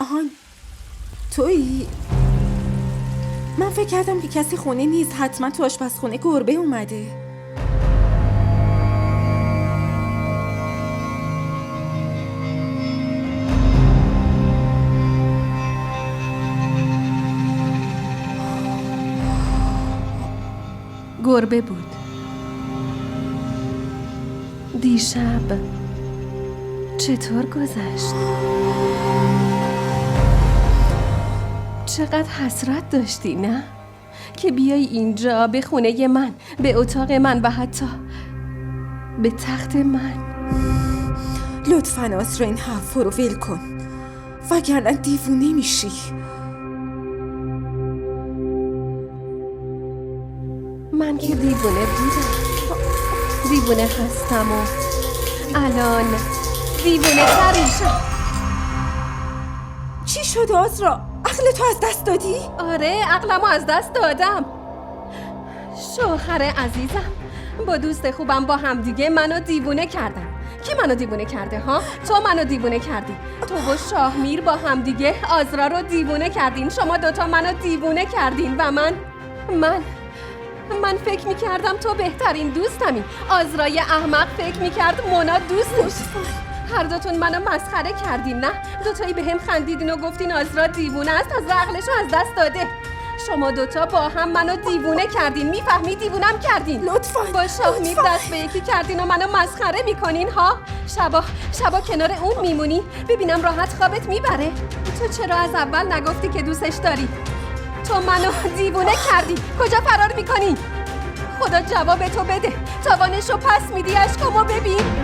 آهان تویی؟ من فکر کردم که کسی خونه نیست. حتما تو آشپزخونه گربه اومده. گربه بود. دیشب چطور گذشت؟ چقدر حسرت داشتی نه؟ که بیای اینجا به خونه من، به اتاق من و حتی به تخت من. لطفاً آسرا این حرفا رو ول کن وگرنه دیوونه میشی. من که دیوونه بودم، دیوونه هستم و الان دیوونه تر میشم. چی شد آسرا؟ عقل تو از دست دادی؟ آره، عقلمو از دست دادم. شوهر عزیزم با دوست خوبم با هم دیگه منو دیوونه کردن. کی منو دیوونه کرده ها؟ تو منو دیوونه کردی. تو و شاهمیر با هم دیگه آزرا رو دیوونه کردین. شما دوتا منو دیوونه کردین و من فکر میکردم تو بهترین دوستمی. آزرای احمق فکر میکرد مونا دوستش. هر دوتون منو مسخره کردین نه؟ دوتایی به هم خندیدین و گفتین آزرا دیوونه است، از عقلشو از دست داده. شما دوتا با هم منو دیوونه کردین. میفهمی دیوونم کردین. لطفاً با شاهمیر دست به یکی کردین و منو مسخره میکنین ها؟ شبا کنار اون میمونی ببینم راحت خوابت میبره. تو چرا از اول نگفتی که دوستش داری؟ تو منو دیوونه کردی. کجا فرار میکنی؟ خدا جواب تو بده. تاوانشو پس میدی. اشکامو ببین.